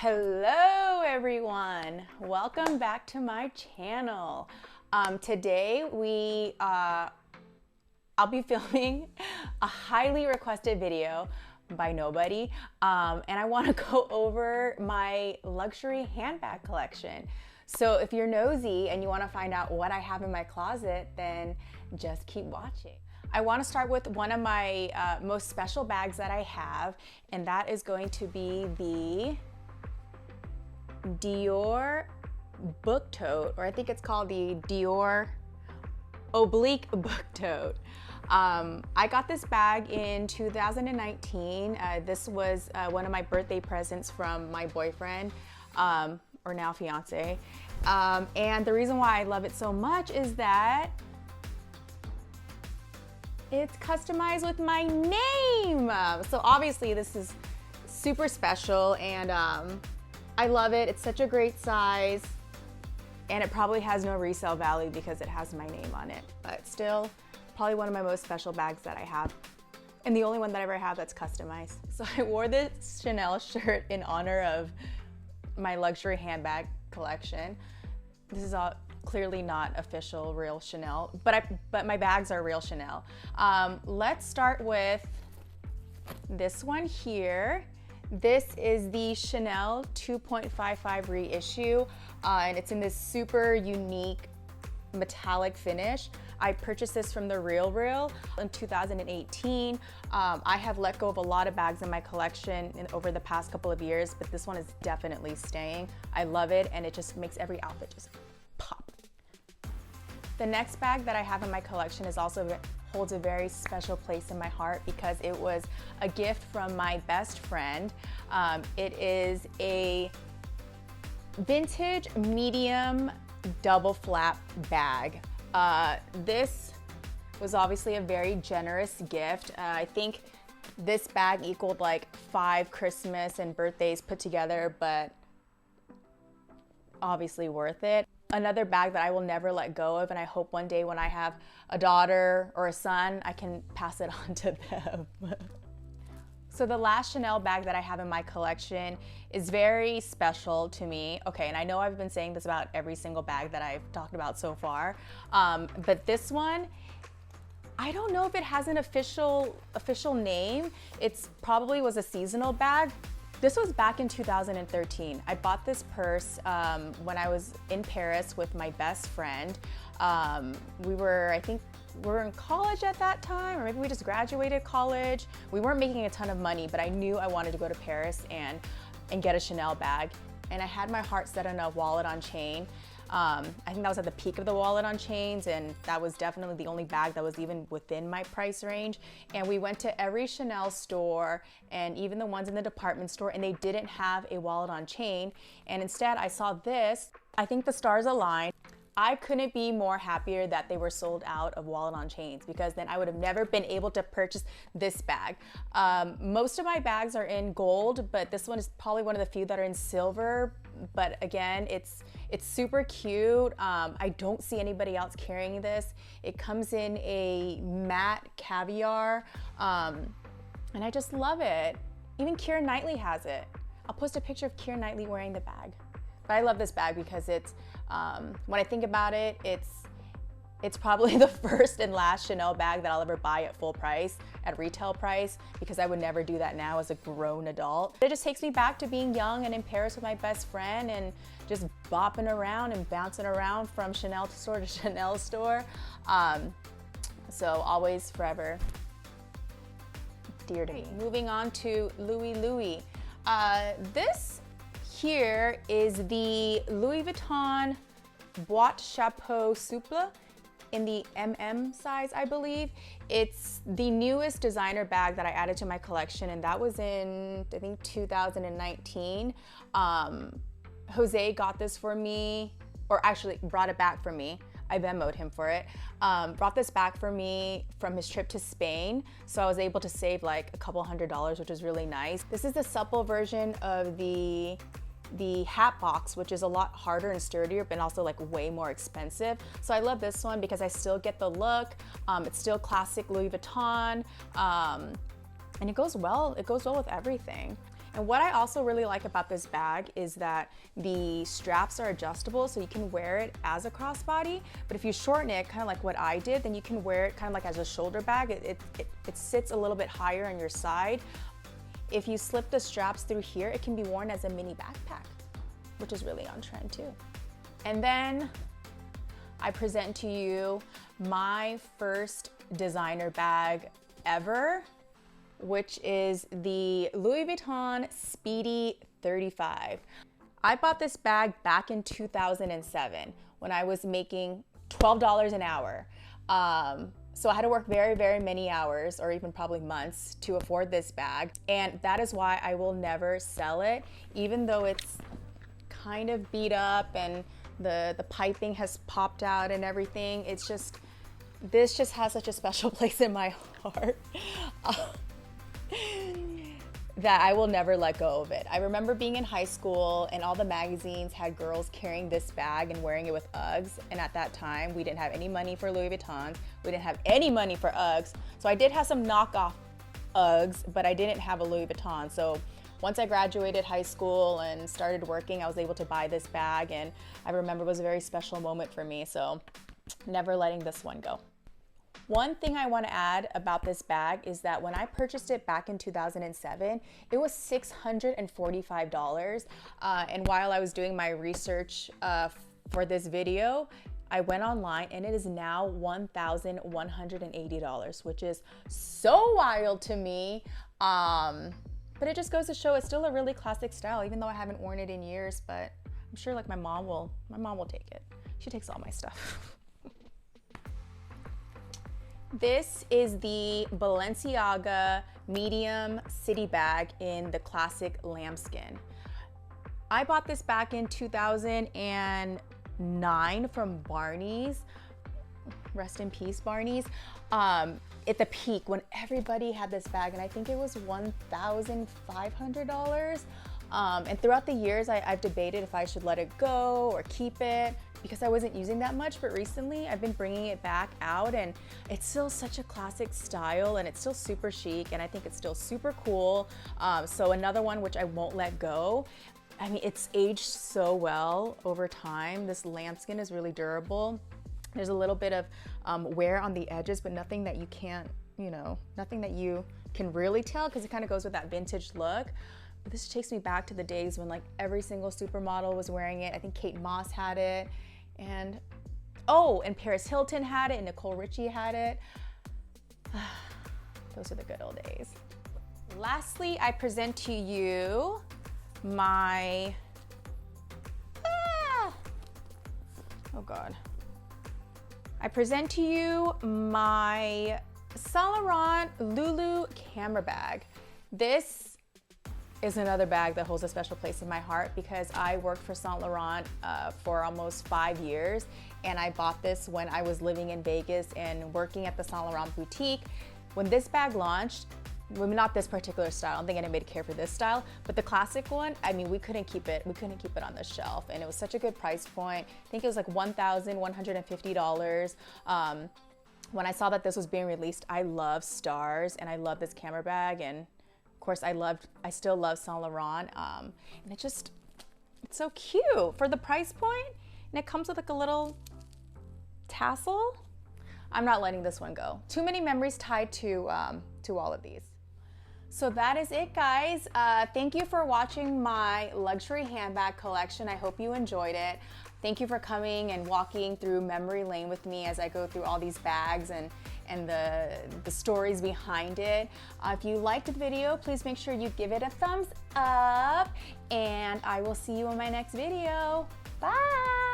Hello everyone, welcome back to my channel. Today I'll be filming a highly requested video by nobody, and I want to go over my luxury handbag collection. So if you're nosy and you want to find out what I have in my closet, then just keep watching. I want to start with one of my most special bags that I have, and that is going to be the Dior book tote, or I think it's called the Dior Oblique book tote. I got this bag in 2019. This was one of my birthday presents from my boyfriend, or now fiance. And the reason why I love it so much is that it's customized with my name. So obviously this is super special, and I love it. It's such a great size, and it probably has no resale value because it has my name on it, but still probably one of my most special bags that I have, and the only one that I ever have that's customized. So I wore this Chanel shirt in honor of my luxury handbag collection. This is all clearly not official real Chanel, but my bags are real Chanel. Let's start with this one here. This is the Chanel 2.55 reissue, and it's in this super unique metallic finish. I purchased this from the Real in 2018. I have let go of a lot of bags in my collection over the past couple of years, but this one is definitely staying. I love it, and it just makes every outfit just pop. The next bag that I have in my collection is also holds a very special place in my heart because it was a gift from my best friend. It is a vintage medium double flap bag. This was obviously a very generous gift. I think this bag equaled like 5 Christmas and birthdays put together, but obviously worth it. Another bag that I will never let go of, and I hope one day when I have a daughter or a son, I can pass it on to them. So the last Chanel bag that I have in my collection is very special to me. Okay, and I know I've been saying this about every single bag that I've talked about so far, but this one, I don't know if it has an official name. It's probably was a seasonal bag. This was back in 2013. I bought this purse when I was in Paris with my best friend. I think we were in college at that time, or maybe we just graduated college. We weren't making a ton of money, but I knew I wanted to go to Paris and get a Chanel bag. And I had my heart set on a wallet on chain. I think that was at the peak of the wallet on chains, and that was definitely the only bag that was even within my price range. And we went to every Chanel store, and even the ones in the department store, and they didn't have a wallet on chain. And instead I saw this. I think the stars aligned. I couldn't be more happier that they were sold out of wallet on chains, because then I would have never been able to purchase this bag. Most of my bags are in gold, but this one is probably one of the few that are in silver. But again, it's super cute. I don't see anybody else carrying this. It comes in a matte caviar, and I just love it. Even Keira Knightley has it. I'll post a picture of Keira Knightley wearing the bag. But I love this bag because it's, when I think about it, it's probably the first and last Chanel bag that I'll ever buy at full price, at retail price, because I would never do that now as a grown adult. It just takes me back to being young and in Paris with my best friend and just bopping around and bouncing around from Chanel store to Chanel store. So always, forever, dear to me. Moving on to Louis. This here is the Louis Vuitton Boite Chapeau SOUPLE in the MM size, I believe. It's the newest designer bag that I added to my collection, and that was in, I think, 2019. Jose got this for me, or actually brought it back for me. I Venmo'd him for it. Brought this back for me from his trip to Spain, so I was able to save like a couple $100, which was really nice. This is the supple version of the hat box, which is a lot harder and sturdier, but also like way more expensive. So I love this one because I still get the look. It's still classic Louis Vuitton, and it goes well with everything. And what I also really like about this bag is that the straps are adjustable, so you can wear it as a crossbody, but if you shorten it, kind of like what I did, then you can wear it kind of like as a shoulder bag. It sits a little bit higher on your side. If you slip the straps through here, it can be worn as a mini backpack, which is really on trend too. And then I present to you my first designer bag ever, which is the Louis Vuitton Speedy 35. I bought this bag back in 2007 when I was making $12 an hour. So I had to work very, very many hours, or even probably months, to afford this bag. And that is why I will never sell it, even though it's kind of beat up and the piping has popped out and everything. It's just, this just has such a special place in my heart. That I will never let go of it. I remember being in high school and all the magazines had girls carrying this bag and wearing it with Uggs. And at that time, we didn't have any money for Louis Vuittons. We didn't have any money for Uggs. So I did have some knockoff Uggs, but I didn't have a Louis Vuitton. So once I graduated high school and started working, I was able to buy this bag. And I remember it was a very special moment for me. So never letting this one go. One thing I want to add about this bag is that when I purchased it back in 2007, it was $645. And while I was doing my research for this video, I went online and it is now $1,180, which is so wild to me. But it just goes to show it's still a really classic style, even though I haven't worn it in years, but I'm sure like my mom will take it. She takes all my stuff. This is the Balenciaga medium city bag in the classic lambskin. I bought this back in 2009 from Barney's. Rest in peace, Barney's. At the peak when everybody had this bag, and I think it was $1,500. And throughout the years, I've debated if I should let it go or keep it, because I wasn't using that much, but recently I've been bringing it back out and it's still such a classic style and it's still super chic and I think it's still super cool. So another one which I won't let go. I mean, it's aged so well over time. This lambskin is really durable. There's a little bit of wear on the edges, but nothing that you can't, nothing that you can really tell, because it kind of goes with that vintage look. But this takes me back to the days when like every single supermodel was wearing it. I think Kate Moss had it, and Paris Hilton had it, and Nicole Richie had it. Those are the good old days. Lastly, I present to you my, I present to you my Saint Laurent Lulu camera bag. This is another bag that holds a special place in my heart because I worked for Saint Laurent for almost 5 years, and I bought this when I was living in Vegas and working at the Saint Laurent boutique. When this bag launched, well, not this particular style, I don't think anybody cared for this style, but the classic one, I mean, we couldn't keep it on the shelf, and it was such a good price point. I think it was like $1,150. When I saw that this was being released, I love stars and I love this camera bag, and of course I still love Saint Laurent, and it's so cute for the price point, and it comes with like a little tassel. I'm not letting this one go. Too many memories tied to all of these. So that is it, guys. Thank you for watching my luxury handbag collection. I hope you enjoyed it. Thank you for coming and walking through memory lane with me as I go through all these bags and the stories behind it. If you liked the video, please make sure you give it a thumbs up, and I will see you in my next video. Bye.